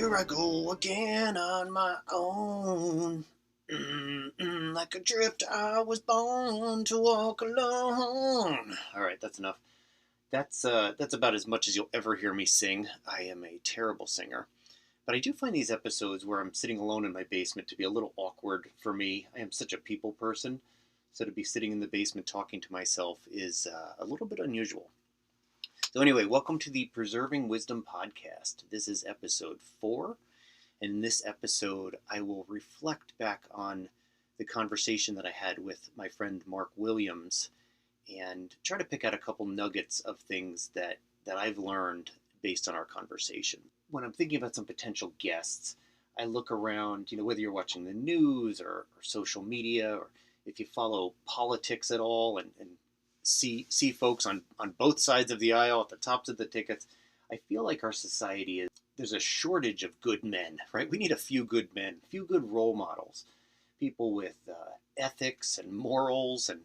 Here I go again on my own. Like a drifter, I was born to walk alone. All right, that's enough. That's about as much as you'll ever hear me sing. I am a terrible singer, but I do find these episodes where I'm sitting alone in my basement to be a little awkward for me. I am such a people person, so to be sitting in the basement talking to myself is a little bit unusual. So anyway, welcome to the Preserving Wisdom podcast. This is episode 4. And in this episode, I will reflect back on the conversation that I had with my friend Mark Williams and try to pick out a couple nuggets of things that I've learned based on our conversation. When I'm thinking about some potential guests, I look around, whether you're watching the news or social media, or if you follow politics at all and see folks on both sides of the aisle at the tops of the tickets. I feel like our society there's a shortage of good men, right? We need a few good men, a few good role models, people with ethics and morals and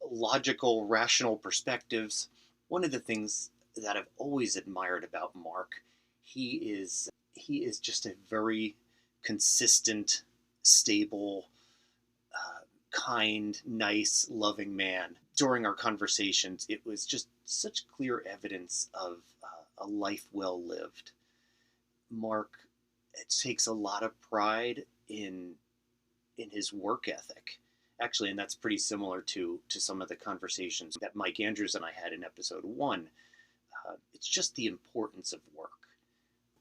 logical, rational perspectives. One of the things that I've always admired about Mark, he is just a very consistent, stable, kind, nice, loving man. During our conversations, it was just such clear evidence of a life well lived. Mark takes a lot of pride in his work ethic, actually, and that's pretty similar to some of the conversations that Mike Andrews and I had in episode 1. It's just the importance of work.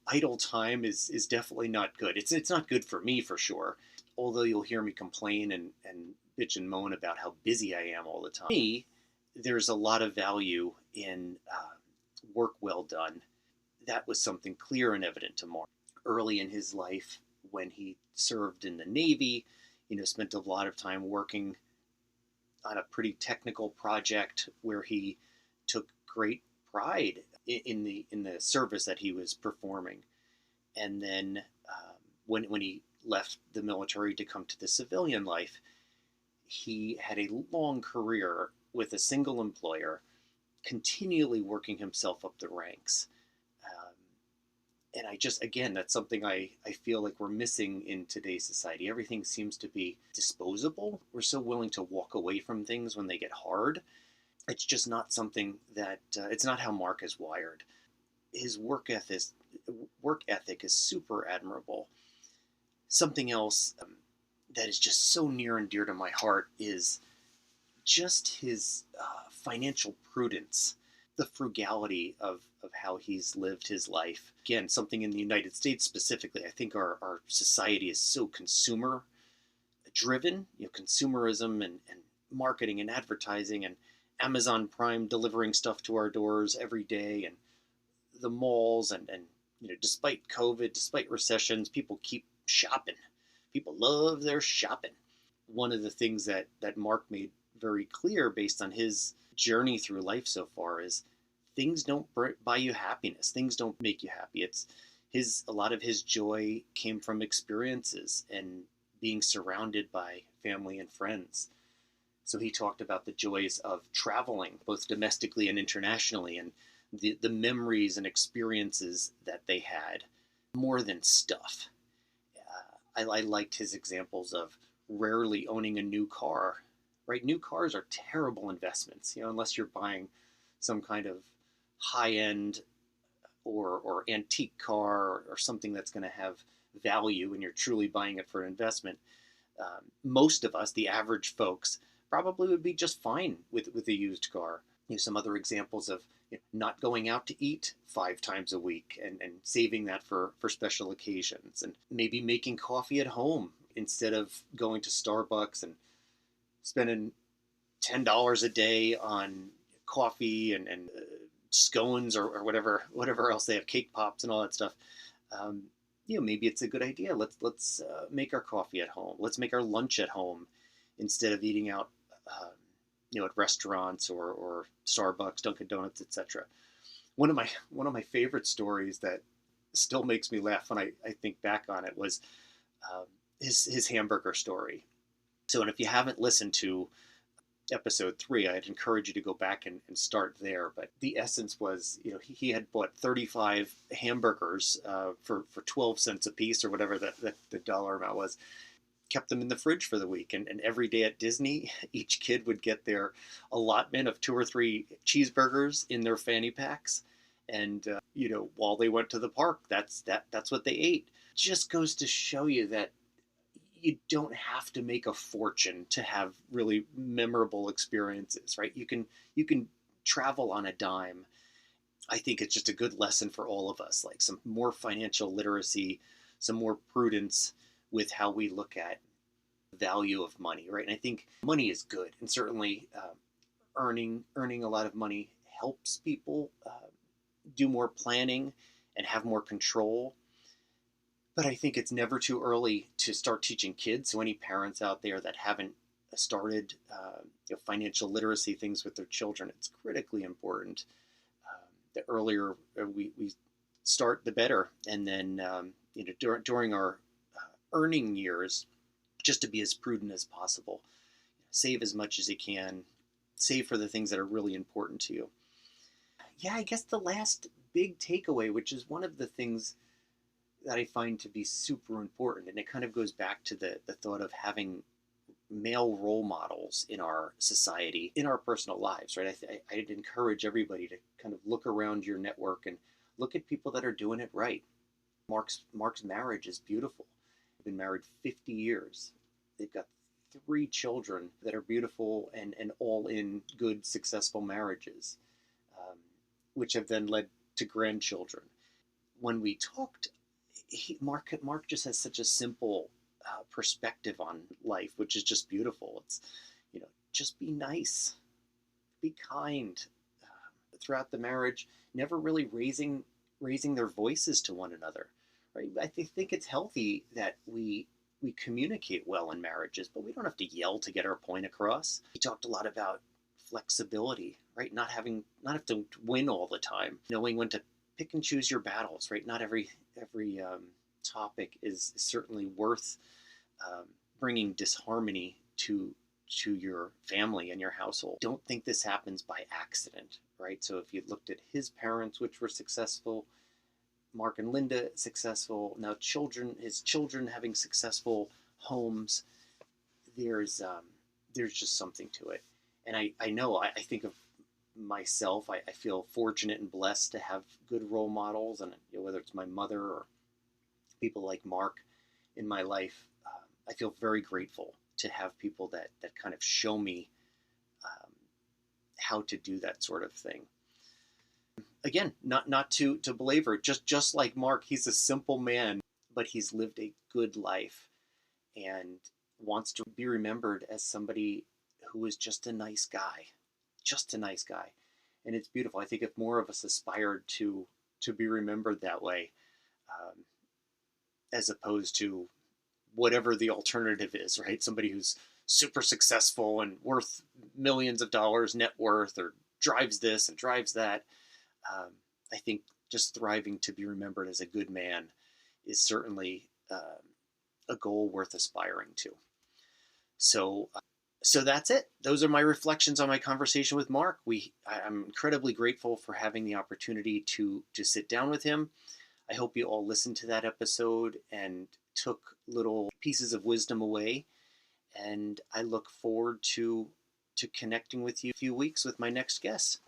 Idle time is definitely not good. It's not good for me, for sure. Although you'll hear me complain and bitch and moan about how busy I am all the time. For me, there's a lot of value in work well done. That was something clear and evident to Mark. Early in his life, when he served in the Navy, spent a lot of time working on a pretty technical project where he took great pride in the service that he was performing. And then when he left the military to come to the civilian life, he had a long career with a single employer, continually working himself up the ranks. And again, that's something I feel like we're missing in today's society. Everything seems to be disposable. We're so willing to walk away from things when they get hard. It's just not something that, it's not how Mark is wired. His work ethic is super admirable. Something else that is just so near and dear to my heart is just his financial prudence, the frugality of how he's lived his life. Again, something in the United States specifically, I think our society is so consumer driven, consumerism and marketing and advertising and Amazon Prime delivering stuff to our doors every day, and the malls and despite COVID, despite recessions, people keep shopping. People love their shopping. One of the things that Mark made very clear based on his journey through life so far is things don't buy you happiness. Things don't make you happy. A lot of his joy came from experiences and being surrounded by family and friends. So he talked about the joys of traveling, both domestically and internationally, and the memories and experiences that they had, more than stuff. I liked his examples of rarely owning a new car, right? New cars are terrible investments, unless you're buying some kind of high-end or antique car or something that's going to have value and you're truly buying it for an investment. Most of us, the average folks, probably would be just fine with a used car. Some other examples of not going out to eat 5 times a week and saving that for special occasions, and maybe making coffee at home instead of going to Starbucks and spending $10 a day on coffee and scones or whatever else they have, cake pops and all that stuff. Maybe it's a good idea. Let's make our coffee at home. Let's make our lunch at home instead of eating out at restaurants or Starbucks, Dunkin' Donuts, etc. One of my favorite stories that still makes me laugh when I think back on it was his hamburger story. So, and if you haven't listened to episode 3. I'd encourage you to go back and start there. But the essence was, he had bought 35 hamburgers for 12 cents a piece, or whatever the dollar amount was, kept them in the fridge for the week. And every day at Disney, each kid would get their allotment of 2 or 3 cheeseburgers in their fanny packs. And, while they went to the park, that's what they ate. Just goes to show you that you don't have to make a fortune to have really memorable experiences, right? You can travel on a dime. I think it's just a good lesson for all of us, like some more financial literacy, some more prudence with how we look at the value of money, right? And I think money is good, and certainly earning a lot of money helps people do more planning and have more control. But I think it's never too early to start teaching kids. So any parents out there that haven't started financial literacy things with their children, it's critically important. The earlier we start, the better. And then during our earning years, just to be as prudent as possible. Save as much as you can. Save for the things that are really important to you. Yeah, I guess the last big takeaway, which is one of the things that I find to be super important, and it kind of goes back to the thought of having male role models in our society, in our personal lives, right? I'd encourage everybody to kind of look around your network and look at people that are doing it right. Mark's marriage is beautiful. They've been married 50 years. They've got 3 children that are beautiful and all in good, successful marriages, which have then led to grandchildren. When we talked, Mark just has such a simple perspective on life, which is just beautiful. It's, just be nice, be kind throughout the marriage, never really raising their voices to one another, right? I think it's healthy that we communicate well in marriages, but we don't have to yell to get our point across. We talked a lot about flexibility, right? Not have to win all the time, knowing when to pick and choose your battles, right? Not every topic is certainly worth bringing disharmony to your family and your household. Don't think this happens by accident, right? So if you looked at his parents, which were successful, Mark and Linda successful, now his children having successful homes, there's just something to it. And I know, I think of myself, I feel fortunate and blessed to have good role models, and whether it's my mother or people like Mark in my life, I feel very grateful to have people that kind of show me how to do that sort of thing. Again, not to belabor, just like Mark, he's a simple man, but he's lived a good life and wants to be remembered as somebody who is just a nice guy. And it's beautiful. I think if more of us aspired to be remembered that way, as opposed to whatever the alternative is, right? Somebody who's super successful and worth millions of dollars net worth, or drives this and drives that. I think just thriving to be remembered as a good man is certainly a goal worth aspiring to. So that's it. Those are my reflections on my conversation with Mark. I'm incredibly grateful for having the opportunity to sit down with him. I hope you all listened to that episode and took little pieces of wisdom away. And I look forward to connecting with you in a few weeks with my next guest.